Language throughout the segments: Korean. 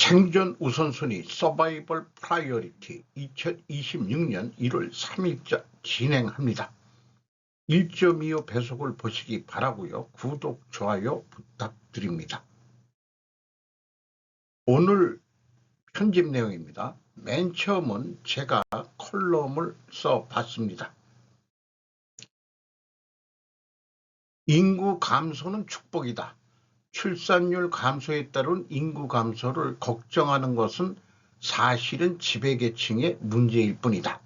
생존 우선순위 서바이벌 프라이어리티 2026년 1월 3일자 진행합니다. 1.25 배속을 보시기 바라고요. 구독, 좋아요 부탁드립니다. 오늘 편집 내용입니다. 맨 처음은 제가 컬럼을 써봤습니다. 인구 감소는 축복이다. 출산율 감소에 따른 인구 감소를 걱정하는 것은 사실은 지배계층의 문제일 뿐이다.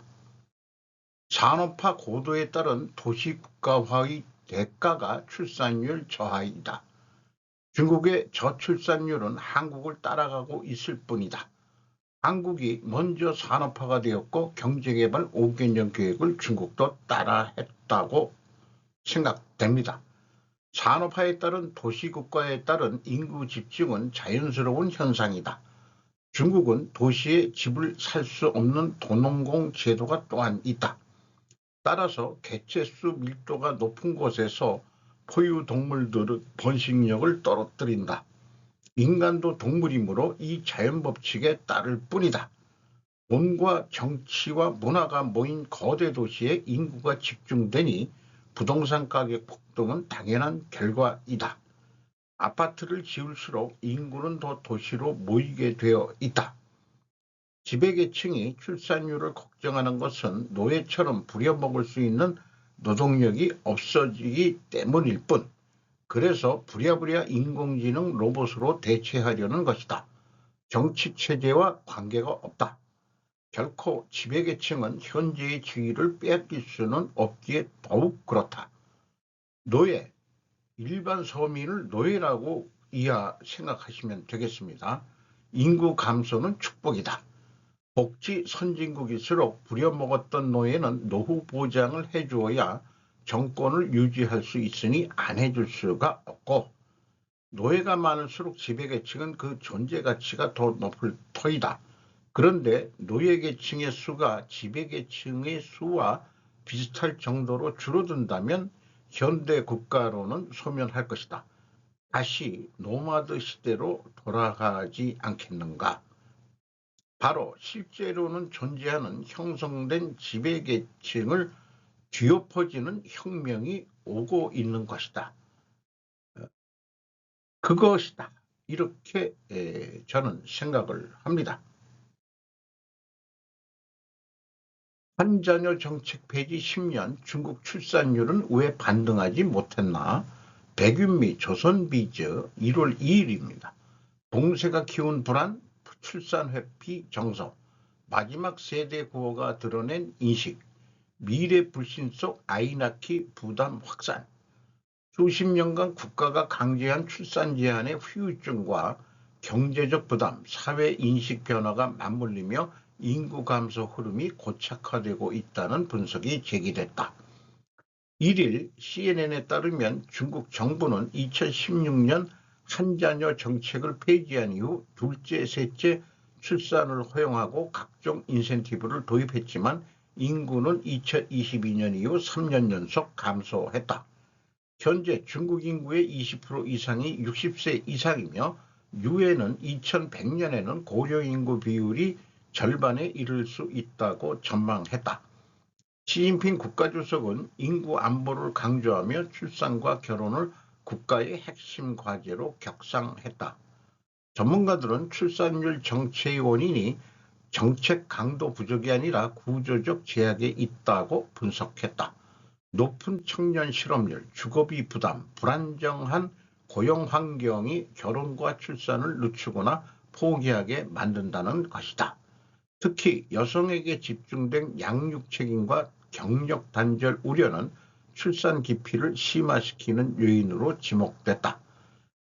산업화 고도에 따른 도시 국가화의 대가가 출산율 저하이다. 중국의 저출산율은 한국을 따라가고 있을 뿐이다. 한국이 먼저 산업화가 되었고 경제개발 5개년 계획을 중국도 따라했다고 생각됩니다. 산업화에 따른 도시국가에 따른 인구 집중은 자연스러운 현상이다. 중국은 도시에 집을 살 수 없는 도농공 제도가 또한 있다. 따라서 개체수 밀도가 높은 곳에서 포유동물들의 번식력을 떨어뜨린다. 인간도 동물이므로 이 자연법칙에 따를 뿐이다. 돈과 정치와 문화가 모인 거대 도시에 인구가 집중되니 부동산 가격 폭등은 당연한 결과이다. 아파트를 지을수록 인구는 더 도시로 모이게 되어 있다. 지배계층이 출산율을 걱정하는 것은 노예처럼 부려먹을 수 있는 노동력이 없어지기 때문일 뿐, 그래서 부랴부랴 인공지능 로봇으로 대체하려는 것이다. 정치체제와 관계가 없다. 결코 지배계층은 현재의 지위를 빼앗길 수는 없기에 더욱 그렇다. 노예, 일반 서민을 노예라고 생각하시면 되겠습니다. 인구 감소는 축복이다. 복지 선진국일수록 부려먹었던 노예는 노후 보장을 해주어야 정권을 유지할 수 있으니 안 해줄 수가 없고, 노예가 많을수록 지배계층은 그 존재 가치가 더 높을 터이다. 그런데 노예계층의 수가 지배계층의 수와 비슷할 정도로 줄어든다면 현대 국가로는 소멸할 것이다. 다시 노마드 시대로 돌아가지 않겠는가? 바로 실제로는 존재하는 형성된 지배계층을 뒤엎어지는 혁명이 오고 있는 것이다. 그것이다. 이렇게 저는 생각을 합니다. 한자녀 정책 폐지 10년 중국 출산율은 왜 반등하지 못했나? 백윤미 조선비저 1월 2일입니다. 봉쇄가 키운 불안, 출산 회피 정서, 마지막 세대 구호가 드러낸 인식, 미래 불신 속 아이 낳기 부담 확산, 수십 년간 국가가 강제한 출산 제한의 후유증과 경제적 부담, 사회 인식 변화가 맞물리며 인구 감소 흐름이 고착화되고 있다는 분석이 제기됐다. 1일 CNN에 따르면 중국 정부는 2016년 한자녀 정책을 폐지한 이후 둘째, 셋째 출산을 허용하고 각종 인센티브를 도입했지만 인구는 2022년 이후 3년 연속 감소했다. 현재 중국 인구의 20% 이상이 60세 이상이며 유엔은 2100년에는 고령인구 비율이 절반에 이를 수 있다고 전망했다. 시진핑 국가주석은 인구 안보를 강조하며 출산과 결혼을 국가의 핵심 과제로 격상했다. 전문가들은 출산율 정체의 원인이 정책 강도 부족이 아니라 구조적 제약에 있다고 분석했다. 높은 청년 실업률, 주거비 부담, 불안정한 고용 환경이 결혼과 출산을 늦추거나 포기하게 만든다는 것이다. 특히 여성에게 집중된 양육 책임과 경력 단절 우려는 출산 기피를 심화시키는 요인으로 지목됐다.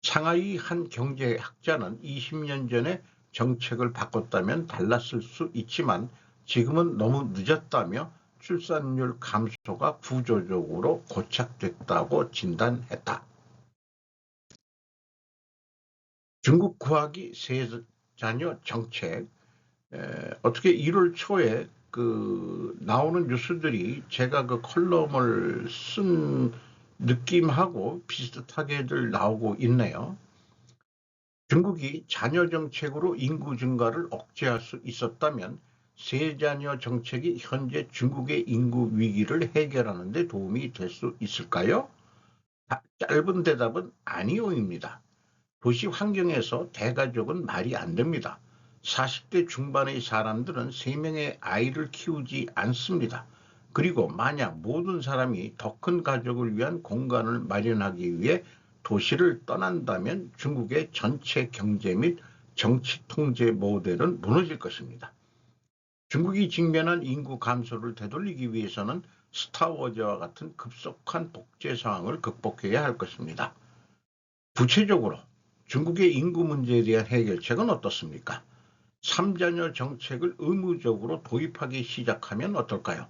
상하이 한 경제학자는 20년 전에 정책을 바꿨다면 달랐을 수 있지만 지금은 너무 늦었다며 출산율 감소가 구조적으로 고착됐다고 진단했다. 중국 구하기 세자녀 정책, 어떻게 1월 초에 나오는 뉴스들이 제가 그 컬럼을 쓴 느낌하고 비슷하게들 나오고 있네요. 중국이 자녀 정책으로 인구 증가를 억제할 수 있었다면 세자녀 정책이 현재 중국의 인구 위기를 해결하는 데 도움이 될 수 있을까요? 짧은 대답은 아니오입니다. 도시 환경에서 대가족은 말이 안 됩니다. 40대 중반의 사람들은 3명의 아이를 키우지 않습니다. 그리고 만약 모든 사람이 더 큰 가족을 위한 공간을 마련하기 위해 도시를 떠난다면 중국의 전체 경제 및 정치 통제 모델은 무너질 것입니다. 중국이 직면한 인구 감소를 되돌리기 위해서는 스타워즈와 같은 급속한 복제 상황을 극복해야 할 것입니다. 구체적으로 중국의 인구 문제에 대한 해결책은 어떻습니까? 3자녀 정책을 의무적으로 도입하기 시작하면 어떨까요?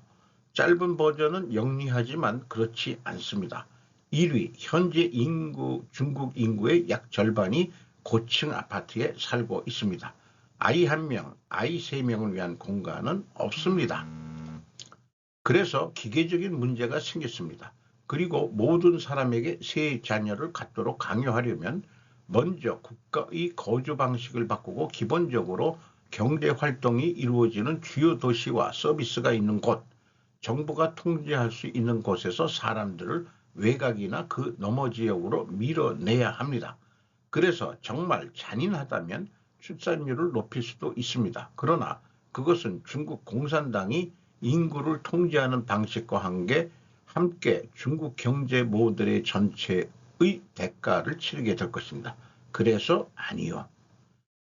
짧은 버전은 영리하지만 그렇지 않습니다. 1위, 현재 중국 인구의 약 절반이 고층 아파트에 살고 있습니다. 아이 1명, 아이 3명을 위한 공간은 없습니다. 그래서 기계적인 문제가 생겼습니다. 그리고 모든 사람에게 세 자녀를 갖도록 강요하려면 먼저 국가의 거주 방식을 바꾸고 기본적으로 경제 활동이 이루어지는 주요 도시와 서비스가 있는 곳, 정부가 통제할 수 있는 곳에서 사람들을 외곽이나 그 너머 지역으로 밀어내야 합니다. 그래서 정말 잔인하다면 출산율을 높일 수도 있습니다. 그러나 그것은 중국 공산당이 인구를 통제하는 방식과 함께 중국 경제 모델의 전체의 대가를 치르게 될 것입니다. 그래서 아니요.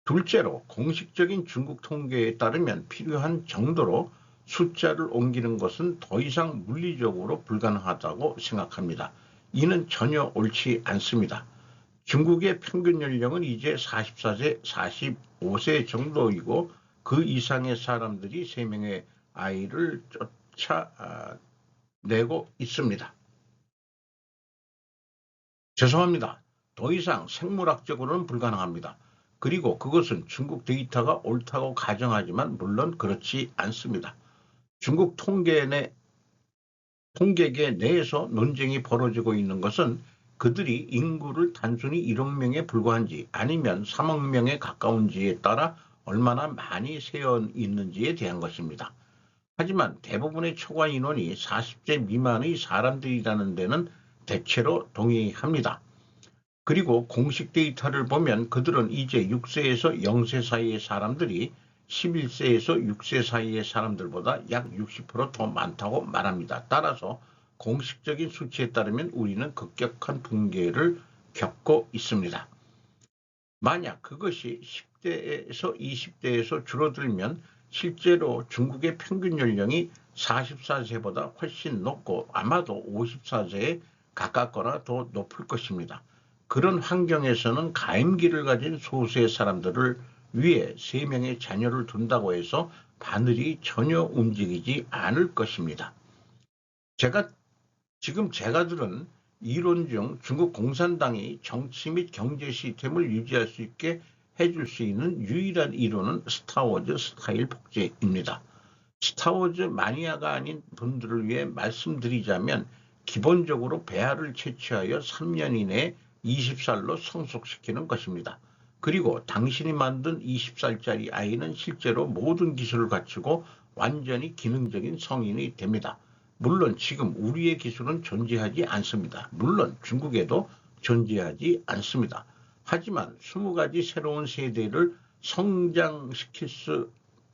둘째로 공식적인 중국 통계에 따르면 필요한 정도로 숫자를 옮기는 것은 더 이상 물리적으로 불가능하다고 생각합니다. 이는 전혀 옳지 않습니다. 중국의 평균 연령은 이제 44세, 45세 정도이고 그 이상의 사람들이 3명의 아이를 쫓아내고 있습니다. 죄송합니다. 더 이상 생물학적으로는 불가능합니다. 그리고 그것은 중국 데이터가 옳다고 가정하지만 물론 그렇지 않습니다. 중국 통계계 내에서 논쟁이 벌어지고 있는 것은 그들이 인구를 단순히 1억 명에 불과한지 아니면 3억 명에 가까운지에 따라 얼마나 많이 세어 있는지에 대한 것입니다. 하지만 대부분의 초과 인원이 40세 미만의 사람들이라는 데는 대체로 동의합니다. 그리고 공식 데이터를 보면 그들은 이제 6세에서 0세 사이의 사람들이 11세에서 6세 사이의 사람들보다 약 60%더 많다고 말합니다. 따라서 공식적인 수치에 따르면 우리는 급격한 붕괴를 겪고 있습니다. 만약 그것이 10대에서 20대에서 줄어들면 실제로 중국의 평균 연령이 44세보다 훨씬 높고 아마도 54세에 가깝거나 더 높을 것입니다. 그런 환경에서는 가임기를 가진 소수의 사람들을 위해 3명의 자녀를 둔다고 해서 바늘이 전혀 움직이지 않을 것입니다. 제가 들은 이론 중 중국 공산당이 정치 및 경제 시스템을 유지할 수 있게 해줄 수 있는 유일한 이론은 스타워즈 스타일 복제입니다. 스타워즈 마니아가 아닌 분들을 위해 말씀드리자면 기본적으로 배아를 채취하여 3년 이내에 20살로 성숙시키는 것입니다. 그리고 당신이 만든 20살짜리 아이는 실제로 모든 기술을 갖추고 완전히 기능적인 성인이 됩니다. 물론 지금 우리의 기술은 존재하지 않습니다. 물론 중국에도 존재하지 않습니다. 하지만 20가지 새로운 세대를 성장시킬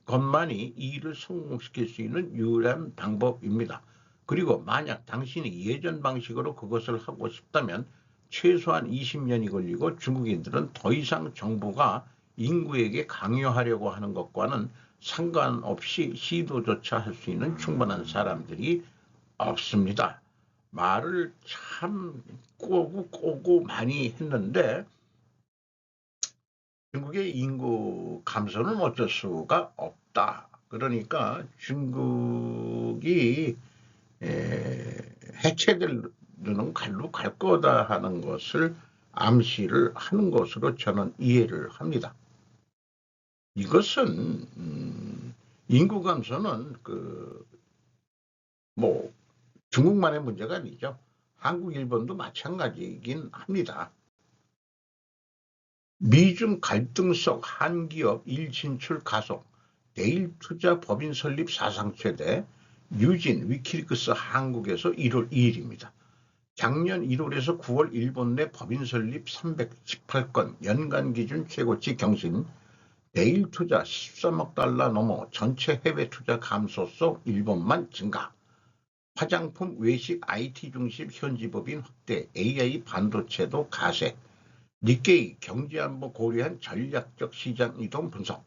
것만이 이 일을 성공시킬 수 있는 유일한 방법입니다. 그리고 만약 당신이 예전 방식으로 그것을 하고 싶다면 최소한 20년이 걸리고 중국인들은 더 이상 정부가 인구에게 강요하려고 하는 것과는 상관없이 시도조차 할 수 있는 충분한 사람들이 없습니다. 말을 참 꼬고 많이 했는데 중국의 인구 감소는 어쩔 수가 없다. 그러니까 중국이 해체되는 갈로 갈 거다 하는 것을 암시를 하는 것으로 저는 이해를 합니다. 이것은 인구 감소는 중국만의 문제가 아니죠. 한국, 일본도 마찬가지이긴 합니다. 미중 갈등 속 한기업 일진출 가속, 대일 투자 법인 설립 사상 최대, 유진 위키리크스 한국에서 1월 2일입니다. 작년 1월에서 9월 일본 내 법인 설립 318건 연간 기준 최고치 경신, 대일 투자 13억 달러 넘어 전체 해외 투자 감소 속 일본만 증가, 화장품 외식 IT 중심 현지법인 확대, AI 반도체도 가세, 니케이 경제안보 고려한 전략적 시장 이동 분석,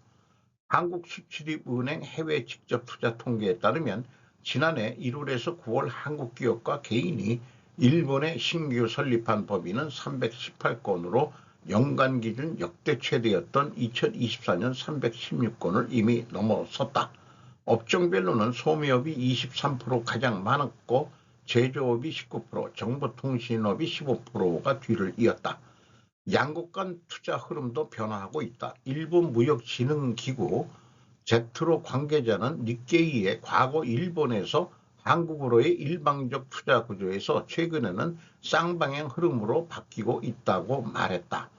한국수출입은행 해외 직접 투자 통계에 따르면 지난해 1월에서 9월 한국 기업과 개인이 일본에 신규 설립한 법인은 318건으로 연간 기준 역대 최대였던 2024년 316건을 이미 넘어섰다. 업종별로는 소매업이 23% 가장 많았고 제조업이 19%, 정보통신업이 15%가 뒤를 이었다. 양국 간 투자 흐름도 변화하고 있다. 일본 무역진흥기구 제트로 관계자는 니케이의 과거 일본에서 한국으로의 일방적 투자 구조에서 최근에는 쌍방향 흐름으로 바뀌고 있다고 말했다.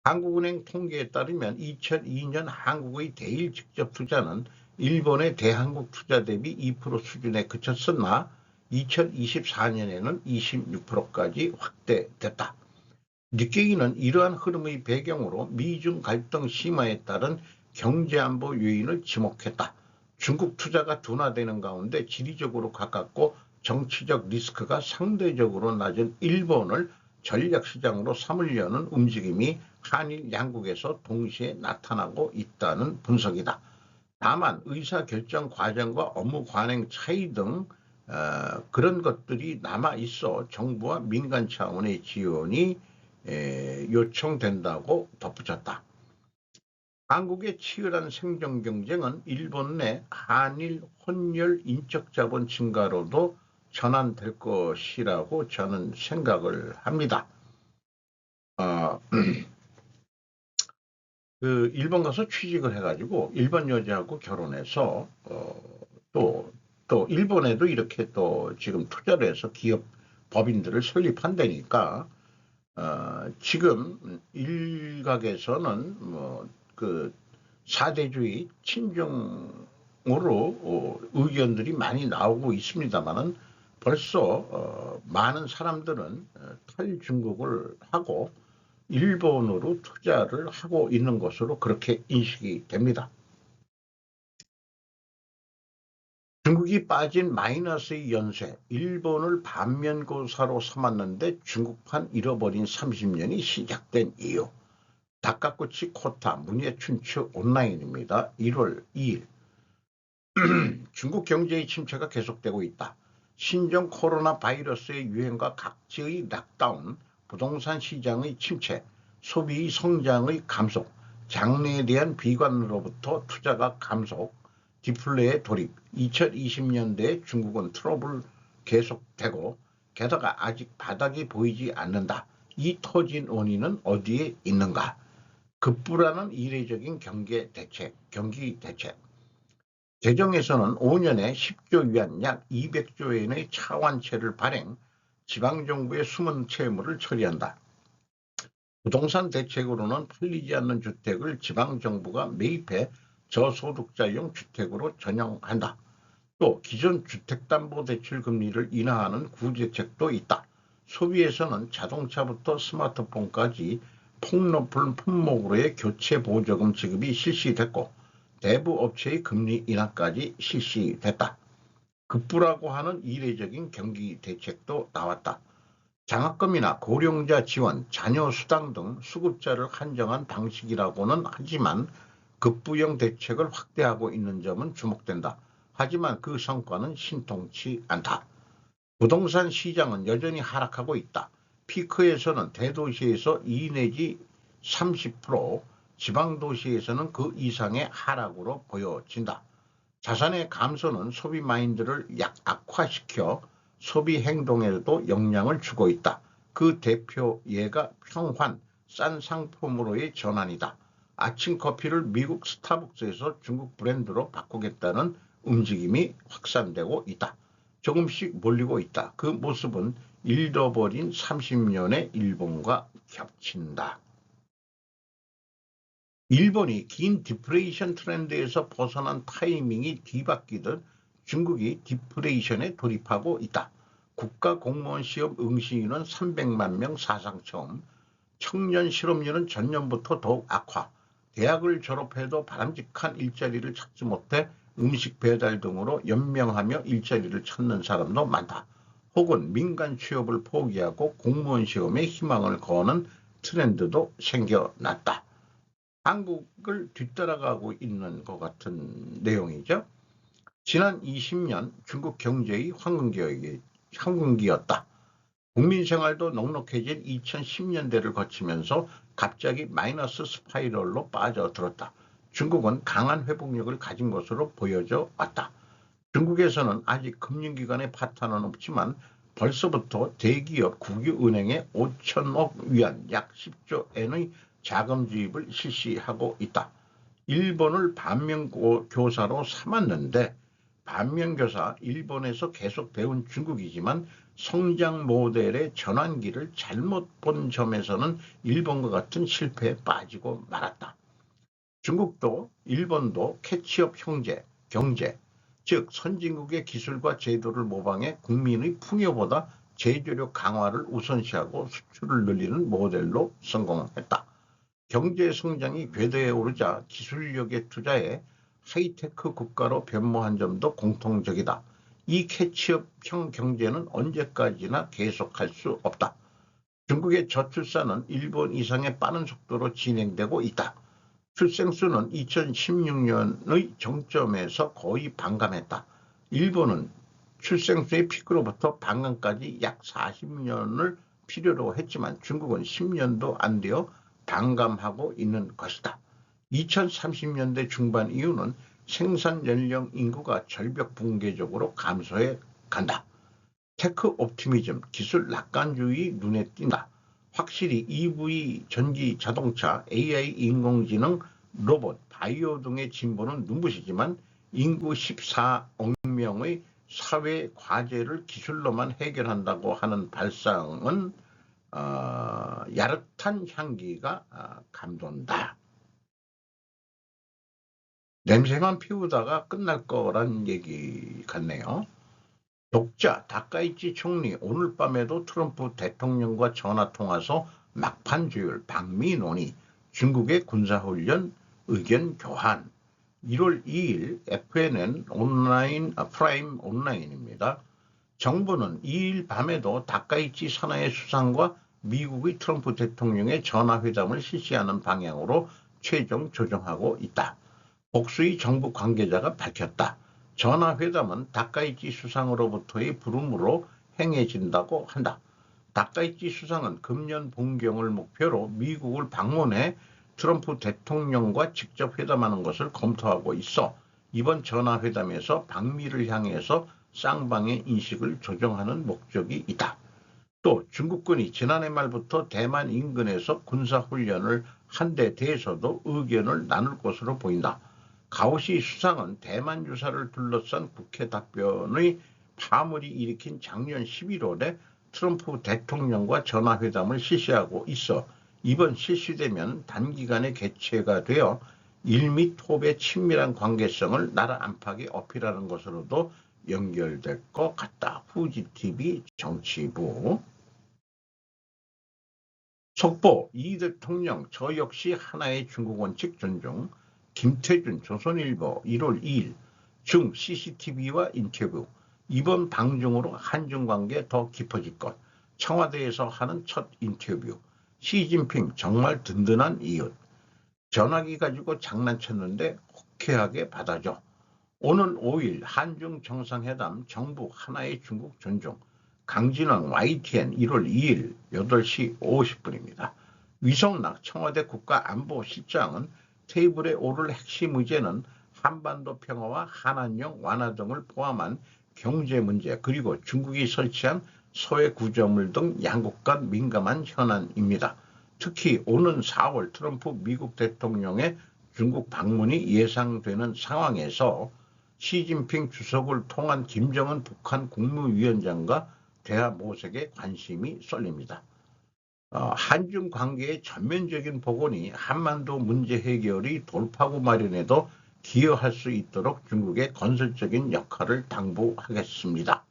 한국은행 통계에 따르면 2002년 한국의 대일 직접 투자는 일본의 대한국 투자 대비 2% 수준에 그쳤으나 2024년에는 26%까지 확대됐다. 니케이는 이러한 흐름의 배경으로 미중 갈등 심화에 따른 경제안보 요인을 지목했다. 중국 투자가 둔화되는 가운데 지리적으로 가깝고 정치적 리스크가 상대적으로 낮은 일본을 전략시장으로 삼으려는 움직임이 한일 양국에서 동시에 나타나고 있다는 분석이다. 다만 의사결정 과정과 업무 관행 차이 등 그런 것들이 남아있어 정부와 민간 차원의 지원이 요청된다고 덧붙였다. 한국의 치열한 생존 경쟁은 일본 내 한일 혼혈 인적 자본 증가로도 전환될 것이라고 저는 생각을 합니다. 그 일본 가서 취직을 해가지고 일본 여자하고 결혼해서 또 일본에도 이렇게 또 지금 투자를 해서 기업 법인들을 설립한다니까 지금 일각에서는 그 사대주의 친중으로 의견들이 많이 나오고 있습니다만은 벌써 많은 사람들은 탈중국을 하고 일본으로 투자를 하고 있는 것으로 그렇게 인식이 됩니다. 중국이 빠진 마이너스의 연쇄, 일본을 반면교사로 삼았는데 중국판 잃어버린 30년이 시작된 이유. 다카구치 코타 문예춘추 온라인입니다. 1월 2일. 중국 경제의 침체가 계속되고 있다. 신종 코로나 바이러스의 유행과 각지의 락다운, 부동산 시장의 침체, 소비의 성장의 감속, 장래에 대한 비관으로부터 투자가 감속, 디플레의 돌입, 2020년대에 중국은 트러블 계속되고 게다가 아직 바닥이 보이지 않는다. 이 터진 원인은 어디에 있는가? 급부라는 이례적인 경기 대책. 재정에서는 5년에 10조 위안 약 200조 엔의 차환채를 발행, 지방정부의 숨은 채무를 처리한다. 부동산 대책으로는 팔리지 않는 주택을 지방정부가 매입해 저소득자용 주택으로 전용한다. 또 기존 주택담보대출 금리를 인하하는 구제책도 있다. 소비에서는 자동차부터 스마트폰까지 폭높은 품목으로의 교체 보조금 지급이 실시됐고 대부 업체의 금리 인하까지 실시됐다. 급부라고 하는 이례적인 경기 대책도 나왔다. 장학금이나 고령자 지원, 자녀 수당 등 수급자를 한정한 방식이라고는 하지만 급부형 대책을 확대하고 있는 점은 주목된다. 하지만 그 성과는 신통치 않다. 부동산 시장은 여전히 하락하고 있다. 피크에서는 대도시에서 2 내지 30%, 지방도시에서는 그 이상의 하락으로 보여진다. 자산의 감소는 소비 마인드를 악화시켜 소비 행동에도 영향을 주고 있다. 그 대표 예가 평환, 싼 상품으로의 전환이다. 아침 커피를 미국 스타벅스에서 중국 브랜드로 바꾸겠다는 움직임이 확산되고 있다. 조금씩 몰리고 있다. 그 모습은 잃어버린 30년의 일본과 겹친다. 일본이 긴 디프레이션 트렌드에서 벗어난 타이밍이 뒤바뀌듯 중국이 디프레이션에 돌입하고 있다. 국가 공무원 시험 응시인은 300만 명 사상 처음, 청년 실업률은 전년부터 더욱 악화, 대학을 졸업해도 바람직한 일자리를 찾지 못해 음식 배달 등으로 연명하며 일자리를 찾는 사람도 많다. 혹은 민간 취업을 포기하고 공무원 시험에 희망을 거는 트렌드도 생겨났다. 한국을 뒤따라가고 있는 것 같은 내용이죠. 지난 20년 중국 경제의 황금기였다. 국민 생활도 넉넉해진 2010년대를 거치면서 갑자기 마이너스 스파이럴로 빠져들었다. 중국은 강한 회복력을 가진 것으로 보여져 왔다. 중국에서는 아직 금융기관의 파탄은 없지만 벌써부터 대기업 국유은행에 5천억 위안 약 10조 엔의 자금 주입을 실시하고 있다. 일본을 반면교사로 삼았는데 반면교사 일본에서 계속 배운 중국이지만 성장 모델의 전환기를 잘못 본 점에서는 일본과 같은 실패에 빠지고 말았다. 중국도 일본도 캐치업 경제, 즉 선진국의 기술과 제도를 모방해 국민의 풍요보다 제조력 강화를 우선시하고 수출을 늘리는 모델로 성공했다. 경제 성장이 궤도에 오르자 기술력에 투자해 하이테크 국가로 변모한 점도 공통적이다. 이 캐치업형 경제는 언제까지나 계속할 수 없다. 중국의 저출산은 일본 이상의 빠른 속도로 진행되고 있다. 출생수는 2016년의 정점에서 거의 반감했다. 일본은 출생수의 피크로부터 반감까지 약 40년을 필요로 했지만 중국은 10년도 안 되어 반감하고 있는 것이다. 2030년대 중반 이후는 생산 연령 인구가 절벽 붕괴적으로 감소해 간다. 테크 옵티미즘, 기술 낙관주의 눈에 띈다. 확실히 EV, 전기 자동차, AI, 인공지능, 로봇, 바이오 등의 진보는 눈부시지만 인구 14억 명의 사회 과제를 기술로만 해결한다고 하는 발상은 야릇한 향기가 감돈다. 냄새만 피우다가 끝날 거란 얘기 같네요. 독자 다카이치 총리 오늘 밤에도 트럼프 대통령과 전화통화서 막판 조율 방미 논의 중국의 군사훈련 의견 교환 1월 2일 FNN 온라인 프라임 온라인입니다. 정부는 2일 밤에도 다카이치 산하의 수상과 미국의 트럼프 대통령의 전화회담을 실시하는 방향으로 최종 조정하고 있다. 복수의 정부 관계자가 밝혔다. 전화회담은 다카이치 수상으로부터의 부름으로 행해진다고 한다. 다카이치 수상은 금년 본경을 목표로 미국을 방문해 트럼프 대통령과 직접 회담하는 것을 검토하고 있어 이번 전화회담에서 방미를 향해서 쌍방의 인식을 조정하는 목적이 있다. 또 중국군이 지난해 말부터 대만 인근에서 군사훈련을 한 데 대해서도 의견을 나눌 것으로 보인다. 가오시 수상은 대만 유사를 둘러싼 국회 답변의 파문이 일으킨 작년 11월에 트럼프 대통령과 전화회담을 실시하고 있어 이번 실시되면 단기간에 개최가 되어 일미톱의 친밀한 관계성을 나라 안팎에 어필하는 것으로도 연결될 것 같다. 후지TV 정치부. 속보 이 대통령 저 역시 하나의 중국 원칙 존중. 김태준 조선일보 1월 2일 중 CCTV와 인터뷰 이번 방중으로 한중관계 더 깊어질 것 청와대에서 하는 첫 인터뷰 시진핑 정말 든든한 이웃 전화기 가지고 장난쳤는데 호쾌하게 받아줘 오는 5일 한중 정상회담 정부 하나의 중국 존중 강진왕 YTN 1월 2일 8시 50분입니다. 위성락 청와대 국가안보실장은 테이블에 오를 핵심 의제는 한반도 평화와 한한령 완화 등을 포함한 경제 문제 그리고 중국이 설치한 소외 구조물 등 양국 간 민감한 현안입니다. 특히 오는 4월 트럼프 미국 대통령의 중국 방문이 예상되는 상황에서 시진핑 주석을 통한 김정은 북한 국무위원장과 대화 모색에 관심이 쏠립니다. 한중 관계의 전면적인 복원이 한반도 문제 해결이 돌파구 마련에도 기여할 수 있도록 중국의 건설적인 역할을 당부하겠습니다.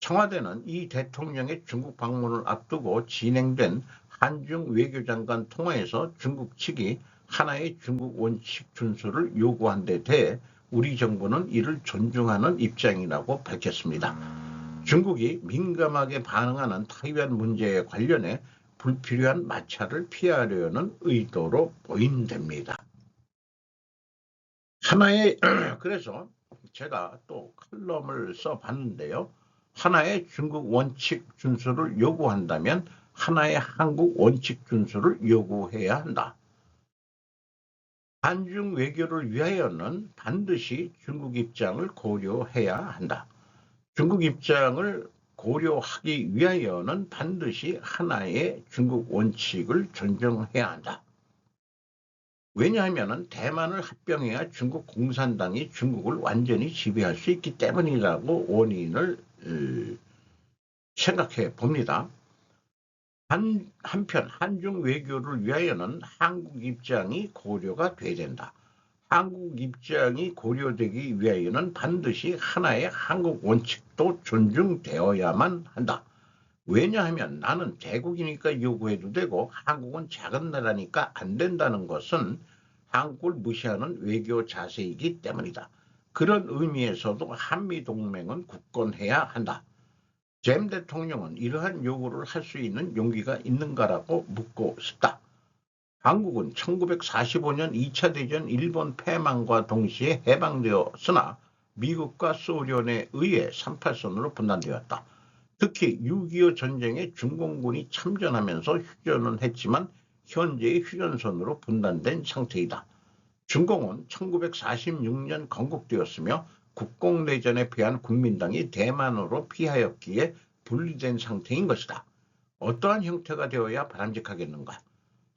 청와대는 이 대통령의 중국 방문을 앞두고 진행된 한중 외교장관 통화에서 중국 측이 하나의 중국 원칙 준수를 요구한 데 대해 우리 정부는 이를 존중하는 입장이라고 밝혔습니다. 중국이 민감하게 반응하는 타이완 문제에 관련해 불필요한 마찰을 피하려는 의도로 보인답니다. 그래서 제가 또 칼럼을 써봤는데요. 하나의 중국 원칙 준수를 요구한다면 하나의 한국 원칙 준수를 요구해야 한다. 한중 외교를 위하여는 반드시 중국 입장을 고려해야 한다. 중국 입장을 고려하기 위하여는 반드시 하나의 중국 원칙을 존중해야 한다. 왜냐하면 대만을 합병해야 중국 공산당이 중국을 완전히 지배할 수 있기 때문이라고 원인을 생각해 봅니다. 한편 한중 외교를 위하여는 한국 입장이 고려가 돼야 된다. 한국 입장이 고려되기 위하여는 반드시 하나의 한국 원칙도 존중되어야만 한다. 왜냐하면 나는 대국이니까 요구해도 되고 한국은 작은 나라니까 안 된다는 것은 한국을 무시하는 외교 자세이기 때문이다. 그런 의미에서도 한미동맹은 굳건해야 한다. 잼 대통령은 이러한 요구를 할 수 있는 용기가 있는가라고 묻고 싶다. 한국은 1945년 2차 대전 일본 패망과 동시에 해방되었으나 미국과 소련에 의해 38선으로 분단되었다. 특히 6.25 전쟁에 중공군이 참전하면서 휴전은 했지만 현재의 휴전선으로 분단된 상태이다. 중공은 1946년 건국되었으며 국공내전에 패한 국민당이 대만으로 피하였기에 분리된 상태인 것이다. 어떠한 형태가 되어야 바람직하겠는가?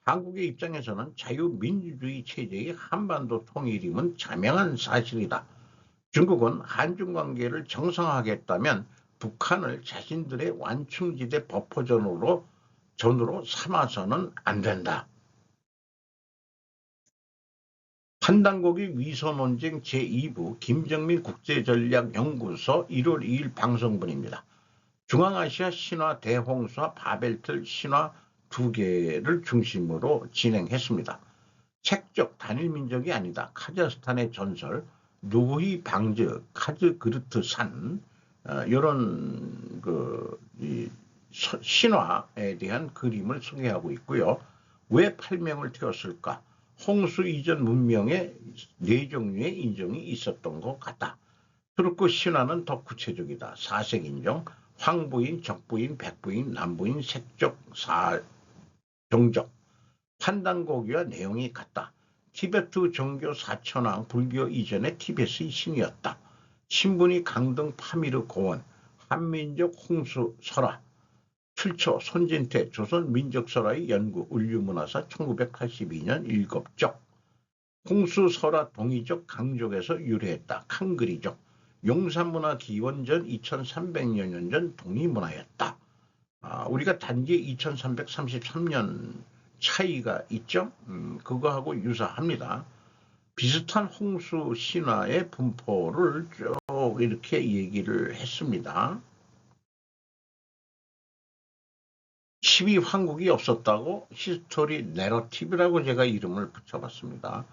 한국의 입장에서는 자유민주주의 체제의 한반도 통일임은 자명한 사실이다. 중국은 한중관계를 정상화하겠다면 북한을 자신들의 완충지대 버퍼존으로 삼아서는 안 된다. 한단국의 위선논쟁 제2부 김정민 국제전략연구소 1월 2일 방송분입니다. 중앙아시아 신화 대홍수와 바벨틀 신화 2개를 중심으로 진행했습니다. 색적 단일민족이 아니다. 카자흐스탄의 전설, 노히 방즈, 카즈그르트 산 이런 신화에 대한 그림을 소개하고 있고요. 왜 8명을 태웠을까? 홍수 이전 문명의 4종류의 인종이 있었던 것 같다. 트루크 신화는 더 구체적이다. 사색 인종, 황부인, 적부인, 백부인, 남부인, 색적, 종족. 판단고기와 내용이 같다. 티베트 종교 사천왕 불교 이전의 티베트의 신이었다. 신분이 강등 파미르 고원, 한민족 홍수 설화, 출처 손진태 조선 민족설화의 연구 울류문화사 1982년 7쪽. 홍수 설화 동이족 강족에서 유래했다. 칸그리족. 용산문화 기원전 2300여 년 전 동이문화였다. 우리가 단지 2333년 차이가 있죠. 그거하고 유사합니다. 비슷한 홍수 신화의 분포를 쭉 이렇게 얘기를 했습니다. 12황국이 없었다고 히스토리 내러티브라고 제가 이름을 붙여봤습니다.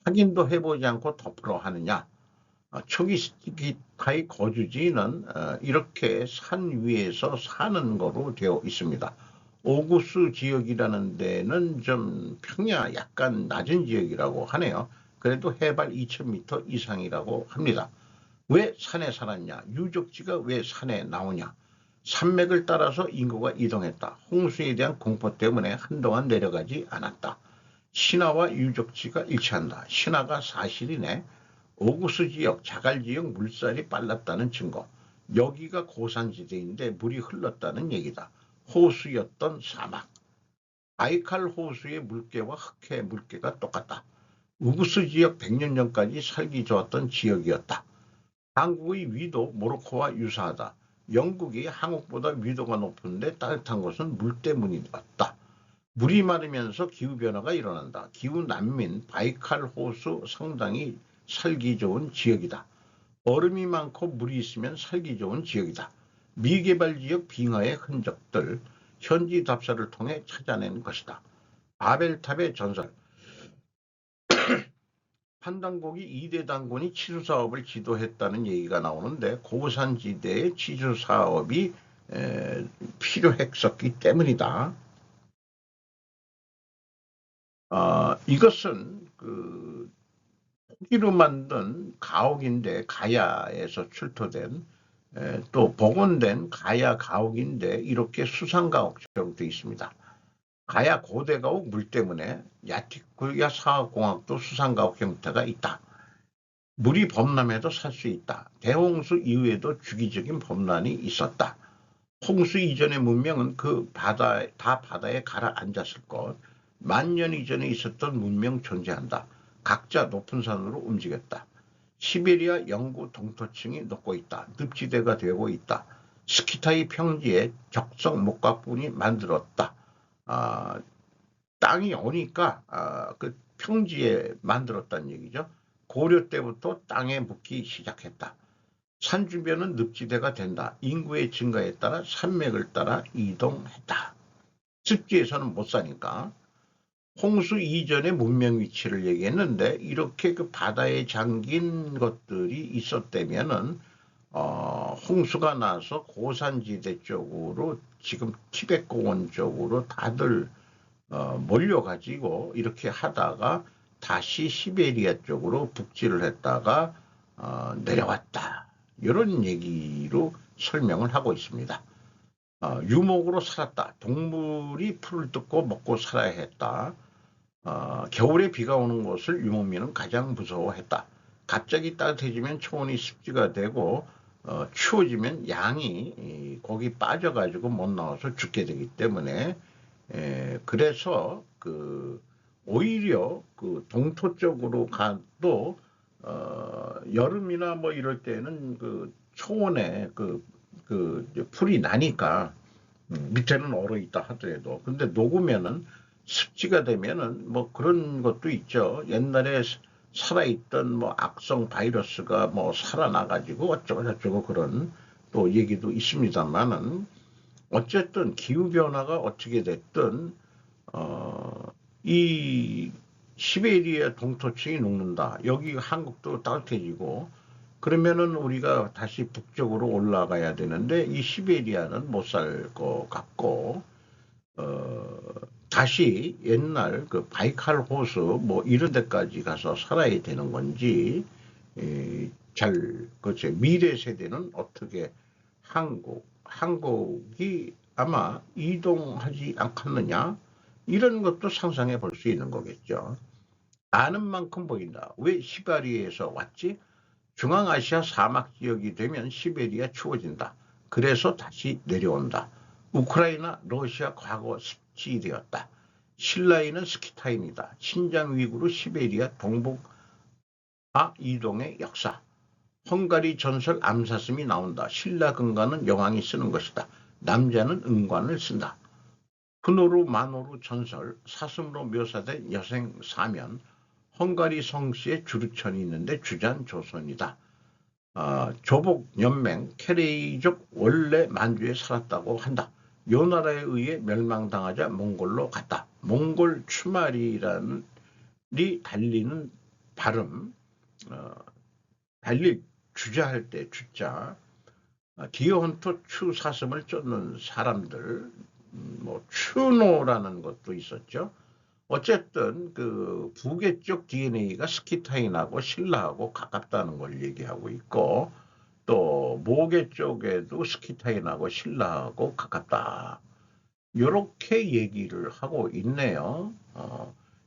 확인도 해보지 않고 덮으러 하느냐. 초기스타의 거주지는 이렇게 산 위에서 사는 거로 되어 있습니다. 오구스 지역이라는 데는 좀 평야 약간 낮은 지역이라고 하네요. 그래도 해발 2000m 이상이라고 합니다. 왜 산에 살았냐? 유적지가 왜 산에 나오냐? 산맥을 따라서 인구가 이동했다. 홍수에 대한 공포 때문에 한동안 내려가지 않았다. 신화와 유적지가 일치한다. 신화가 사실이네. 오구스 지역, 자갈 지역 물살이 빨랐다는 증거. 여기가 고산지대인데 물이 흘렀다는 얘기다. 호수였던 사막. 바이칼 호수의 물개와 흑해 물개가 똑같다. 우구스 지역 100년 전까지 살기 좋았던 지역이었다. 한국의 위도 모로코와 유사하다. 영국이 한국보다 위도가 높은데 따뜻한 것은 물 때문이었다. 물이 마르면서 기후변화가 일어난다. 기후 난민 바이칼 호수 상당히 살기 좋은 지역이다. 얼음이 많고 물이 있으면 살기 좋은 지역이다. 미개발 지역 빙하의 흔적들, 현지 답사를 통해 찾아낸 것이다. 바벨탑의 전설, 판당고기 2대 단군이 치수사업을 지도했다는 얘기가 나오는데 고산지대의 치수사업이 필요했었기 때문이다. 이것은 토기로 만든 가옥인데 가야에서 출토된 또 복원된 가야 가옥인데 이렇게 수상가옥처럼 되어 있습니다. 가야 고대가옥 물 때문에 야티쿠야 사업공학도 수상가옥 형태가 있다. 물이 범람해도 살 수 있다. 대홍수 이후에도 주기적인 범람이 있었다. 홍수 이전의 문명은 다 바다에 가라앉았을 것. 만년 이전에 있었던 문명 존재한다. 각자 높은 산으로 움직였다. 시베리아 영구 동토층이 녹고 있다. 늪지대가 되고 있다. 스키타이 평지에 적성 목각분이 만들었다. 땅이 오니까 그 평지에 만들었다는 얘기죠. 고려 때부터 땅에 묻기 시작했다. 산 주변은 늪지대가 된다. 인구의 증가에 따라 산맥을 따라 이동했다. 습지에서는 못 사니까. 홍수 이전의 문명 위치를 얘기했는데 이렇게 그 바다에 잠긴 것들이 있었다면은 홍수가 나서 고산지대 쪽으로 지금 티베트 공원 쪽으로 다들 몰려가지고 이렇게 하다가 다시 시베리아 쪽으로 북지를 했다가 내려왔다. 이런 얘기로 설명을 하고 있습니다. 유목으로 살았다. 동물이 풀을 뜯고 먹고 살아야 했다. 겨울에 비가 오는 것을 유목민은 가장 무서워했다. 갑자기 따뜻해지면 초원이 습지가 되고 추워지면 양이 거기 빠져가지고 못 나와서 죽게 되기 때문에 그래서 오히려 동토 쪽으로 가도 여름이나 뭐 이럴 때는 초원에 풀이 나니까 밑에는 얼어 있다 하더라도 근데 녹으면은 습지가 되면은 뭐 그런 것도 있죠. 옛날에 살아있던 뭐 악성 바이러스가 뭐 살아나가지고 어쩌고 저쩌고 그런 또 얘기도 있습니다만은 어쨌든 기후변화가 어떻게 됐든 이 시베리아 동토층이 녹는다. 여기 한국도 따뜻해지고 그러면은 우리가 다시 북쪽으로 올라가야 되는데 이 시베리아는 못 살 것 같고 다시 옛날 바이칼 호수 뭐 이런 데까지 가서 살아야 되는 건지 그렇죠. 미래 세대는 어떻게 한국이 아마 이동하지 않겠느냐 이런 것도 상상해 볼 수 있는 거겠죠. 아는 만큼 보인다. 왜 시베리아에서 왔지? 중앙아시아 사막 지역이 되면 시베리아 추워진다. 그래서 다시 내려온다. 우크라이나, 러시아 과거 습지되었다. 신라에는 스키타임이다. 신장 위구르 시베리아 동북아 이동의 역사. 헝가리 전설 암사슴이 나온다. 신라 근간은 여왕이 쓰는 것이다. 남자는 은관을 쓴다. 훈오루 마노루 전설 사슴으로 묘사된 여생 사면 헝가리 성씨에 주루천이 있는데 주잔 조선이다. 조복 연맹 케레이족 원래 만주에 살았다고 한다. 요 나라에 의해 멸망당하자 몽골로 갔다. 몽골 추마리라는 달리는 발음 달릴 주자할 때 주자 디어헌터 추사슴을 쫓는 사람들 뭐 추노라는 것도 있었죠. 어쨌든 북의 쪽 DNA가 스키타인하고 신라하고 가깝다는 걸 얘기하고 있고 또 모계 쪽에도 스키타인하고 신라하고 가깝다. 이렇게 얘기를 하고 있네요.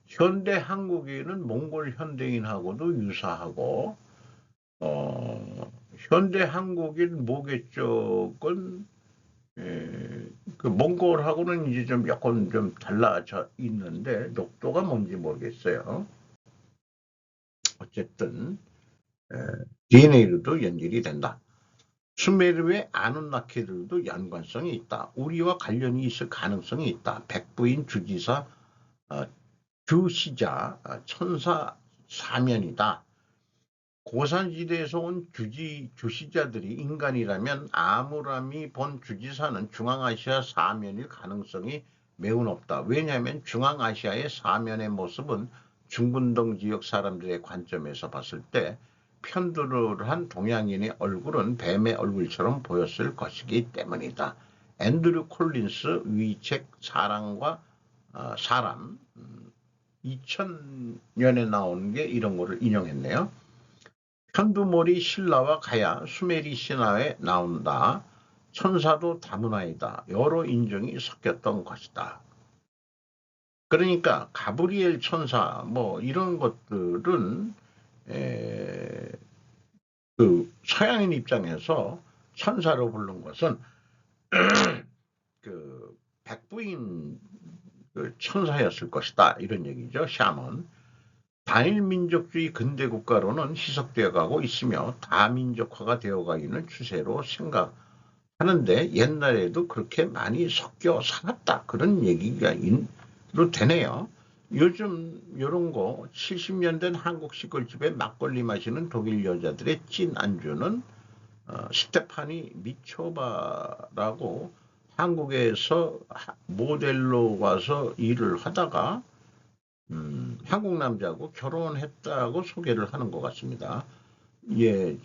현대 한국인은 몽골 현대인하고도 유사하고 현대 한국인 모계 쪽은 몽골하고는 이제 좀 약간 좀 달라져 있는데 녹도가 뭔지 모르겠어요. 어쨌든 DNA로도 연결이 된다. 수메르의 아누나키들도 연관성이 있다. 우리와 관련이 있을 가능성이 있다. 백부인 주지사 주시자 천사 사면이다. 고산지대에서 온 주시자들이 인간이라면 아무람이 본 주지사는 중앙아시아 사면일 가능성이 매우 높다. 왜냐하면 중앙아시아의 사면의 모습은 중분동 지역 사람들의 관점에서 봤을 때 편두르한 동양인의 얼굴은 뱀의 얼굴처럼 보였을 것이기 때문이다. 앤드류 콜린스 위책 사람과 사람 2000년에 나온 게 이런 거를 인용했네요. 편두몰이 신라와 가야 수메리 신화에 나온다. 천사도 다문화이다. 여러 인종이 섞였던 것이다. 그러니까 가브리엘 천사 뭐 이런 것들은 그 서양인 입장에서 천사로 부른 것은 그 백부인 그 천사였을 것이다. 이런 얘기죠. 샤먼. 단일민족주의 근대국가로는 희석되어 가고 있으며 다민족화가 되어가 있는 추세로 생각하는데 옛날에도 그렇게 많이 섞여 살았다. 그런 얘기가 되네요. 요즘 이런 거 70년 된 한국 시골집에 막걸리 마시는 독일 여자들의 찐 안주는 스테파니 미초바라고 한국에서 모델로 와서 일을 하다가 한국 남자하고 결혼했다고 소개를 하는 것 같습니다. 예,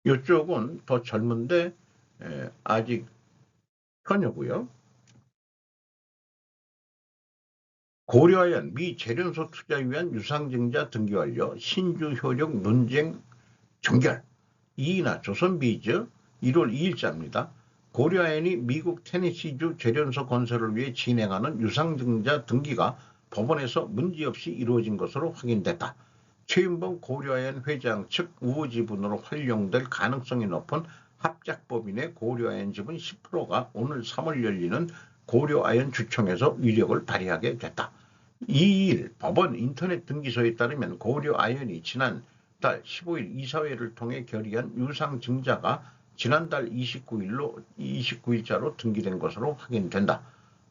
이쪽은 더 젊은데 아직 처녀고요. 고려하연 미 재련소 투자 위한 유상증자 등기 완료, 신주 효력 논쟁 종결. 이이나 조선비즈 1월 2일자입니다. 고려아연이 미국 테네시주 재련소 건설을 위해 진행하는 유상증자 등기가 법원에서 문제없이 이루어진 것으로 확인됐다. 최윤봉 고려아연 회장 측 우호지분으로 활용될 가능성이 높은 합작법인의 고려아연 지분 10%가 오늘 3월 열리는 고려아연 주총에서 위력을 발휘하게 됐다. 2일 법원 인터넷 등기소에 따르면 고려아연이 지난달 15일 이사회를 통해 결의한 유상증자가 지난달 29일자로 등기된 것으로 확인된다.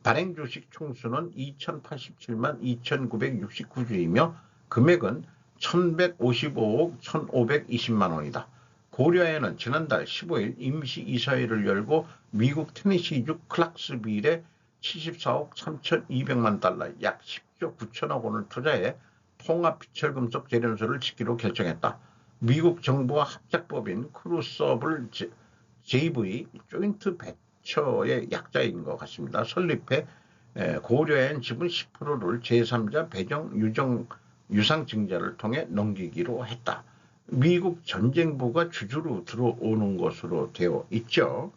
발행주식 총수는 2087만 2969주이며 금액은 1155억 1520만 원이다. 고려아연은 지난달 15일 임시이사회를 열고 미국 테네시주 클락스빌에 74억 3200만 달러 약 10조 9천억 원을 투자해 통합비철금속 재련소를 짓기로 결정했다. 미국 정부와 합작법인 크루서블 JV 조인트 벤처의 약자인 것 같습니다. 설립해 고려아연 지분 10%를 제3자 배정 유상증자를 통해 넘기기로 했다. 미국 전쟁부가 주주로 들어오는 것으로 되어 있죠.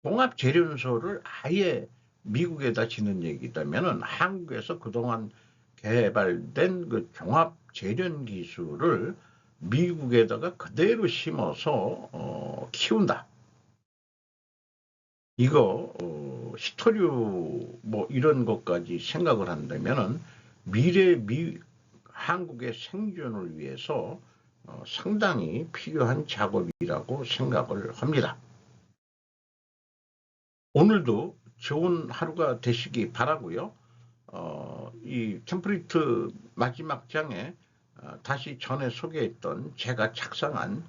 통합재련소를 아예 미국에다 짓는 얘기다면 한국에서 그동안 개발된 그 종합재련 기술을 미국에다가 그대로 심어서 키운다. 이거 시토류 뭐 이런 것까지 생각을 한다면은 미래 한국의 생존을 위해서 상당히 필요한 작업이라고 생각을 합니다. 오늘도 좋은 하루가 되시기 바라고요. 이 템플릿 마지막 장에 다시 전에 소개했던 제가 착상한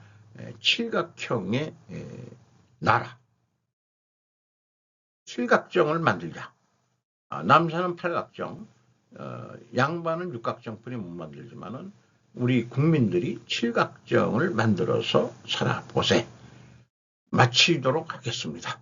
칠각형의 나라, 칠각정을 만들자. 남산은 팔각정, 양반은 육각정뿐이 못 만들지만은 우리 국민들이 칠각정을 만들어서 살아보세. 마치도록 하겠습니다.